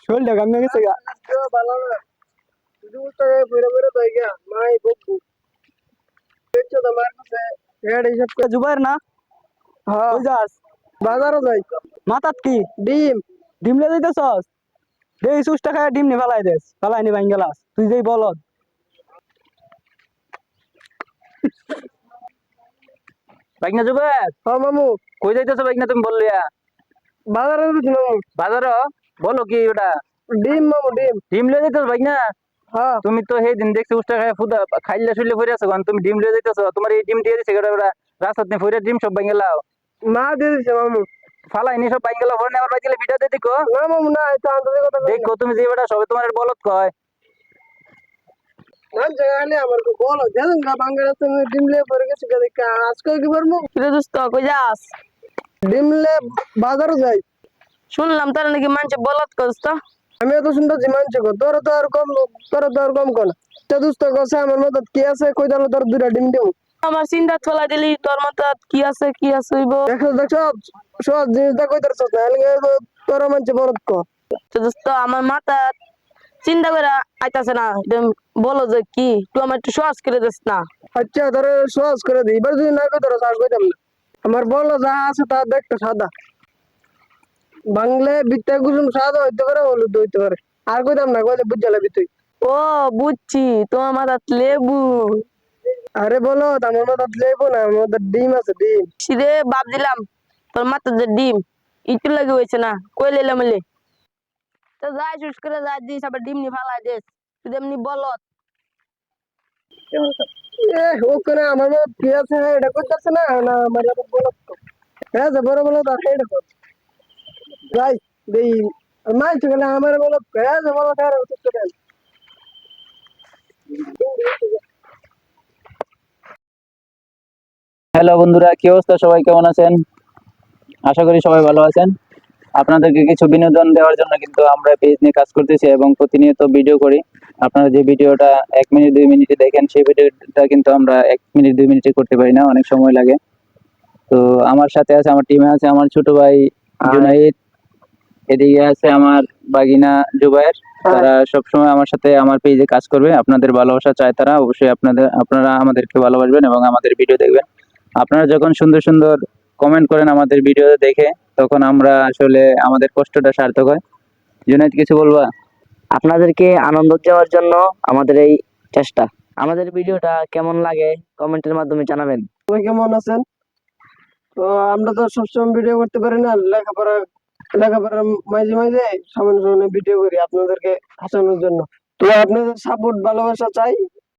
শরীরটা কামে গেছে গা। ভালো না শুধু টাকা বেরো বেরো তাই গা মাই বকু দেখছো তো মার কাছে হেড হিসাব করে জুবাইর না হ্যাঁ কই যাস? বাজারও যাই মাথাত কি ডিম ডিম লে যাইতেছস? দেই 20 টাকা ডিম নি ফেলাই দেস, ফেলাই নি ভাঙ গেলাস তুই যেই বলদ। বাইক না জুবাইর, হ্যাঁ মামু কই যাইতেছ বাইক না তুমি বললিয়া? বাজারে যাচ্ছি মামু বাজার বলো কি ওটা? ডিম মামু ডিম ডিম লয়ে যাইতেছ বাইক না? হ্যাঁ তুমি তো সেই দিন দেখছি 20 টাকা ফুদা খাইলে শুইলে ফিরে আছো, তুমি ডিম লয়ে যাইতেছ? তোমার এই ডিম দিয়ে দিছে ওটা রাস্তাতে নিয়ে ফিরে ডিম সব ভাঙ গেলাও। মা দিয়ে দিছে মামু ফালাই নি সব ভাঙ গেলাও, ফোন আবার বাইক ভিডিও দিয়ে দেখো। না মামু না এটা আন্তরিক কথা দেখো তুমি যে বেটা সবে তোমার বলত কয়। না জায়গা আমার কো বলো জানেন না বাঙ্গালা তুমি ডিম লে পড়ে গেছে কে আজকে কি পারমু কিরে দোস্ত কই যাস? ডিম লে বাজারে যাই শুনলাম তার নাকি মানুষ বলত করছ তো। আমি তো শুনতেছি মানছে গো তোর তো আর কম কোন তে দুস্ত কছে আমার মত কি আছে কই দালো তোর দুইটা ডিম দেব আমার চিন্তা ফেলা দিলি, তোর মাথা কি আছে হইব। দেখো দেখো সব জিনিসটা কই তারছ না তোর মানছে বরত কো তো দোস্ত আমার মাথা চিন্তা করে আইতাছে না, বলো যে কি তুই আমার একটু সহজ করে দিস না। আচ্ছা তোর সহজ করে দিই এবার যদি না কই তোর সাহস কইতাম না আমার বলো যা আছে তা দেখতে সাদা বাংলা বিদ্যা কুসুম সাদা হইতে পারে হলুদ হইতে পারে আর কইতাম না কইলে বুঝ যাবি তুই ও বুঝছি, তোমার মাথা লেবু। আরে বলো আমার মাথা লেবু না আমার মাথা ডিম আছে ডিম সিরে বাপ দিলাম, তোর মাথা যে ডিম একটু লাগে হয়েছে না, কই লেলাম লে তো যাই শুস করে যাই দিস আবার ডিম নি ফালাই দিস, তুই এমনি বলত। এ ওখানে আমার মত কি আছে এটা কইতাছে না না আমার বলো হ্যাঁ যে বড় বলো তার হেড কর যাই দেই মাইছে গেলে আমার বলো হ্যাঁ যে বলো তার উত্তর দেন হ্যালো বন্ধুরা, কি অবস্থা? সবাই কেমন আছেন? আশা করি সবাই ভালো আছেন। আপনাদেরকে কিছু বিনোদন দেওয়ার জন্য কিন্তু আমরা পেজ নিয়ে কাজ করতেছি এবং প্রতিনিয়ত ভিডিও করি। আপনারা যে ভিডিওটা 1 মিনিট 2 মিনিটে দেখেন সেই ভিডিওটা কিন্তু আমরা 1 মিনিট 2 মিনিটে করতে পারি না, অনেক সময় লাগে। তো আমার সাথে আছে, আমার টিমে আছে আমার ছোট ভাই জুনাইদ, এদিকে আছে আমার বাগিনা জুবায়ের। তারা সবসময় আমার সাথে আমার পেজে কাজ করবে। আপনাদের ভালোবাসা চায় তারা, অবশ্যই আপনারা আমাদেরকে ভালোবাসবেন এবং আমাদের ভিডিও দেখবেন। আপনারা যখন সুন্দর সুন্দর কমেন্ট করেন আমাদের ভিডিও দেখে, তখন আমরা আসলে আমাদের কষ্টটা সার্থক হয়। জুনাইদ, কিছু বলবা? আপনাদেরকে আনন্দ দেওয়ার জন্য আমাদের এই চেষ্টা। আমাদের ভিডিওটা কেমন লাগে কমেন্টের মাধ্যমে জানাবেন। সবাই কেমন আছেন তো আমরা তো সবসময় ভিডিও করতে পারি না লেখাপড়ার মাঝে মাঝে সামনে সামনে ভিডিও করি আপনাদেরকে হাসানোর জন্য তো আপনাদের সাপোর্ট ভালোবাসা চাই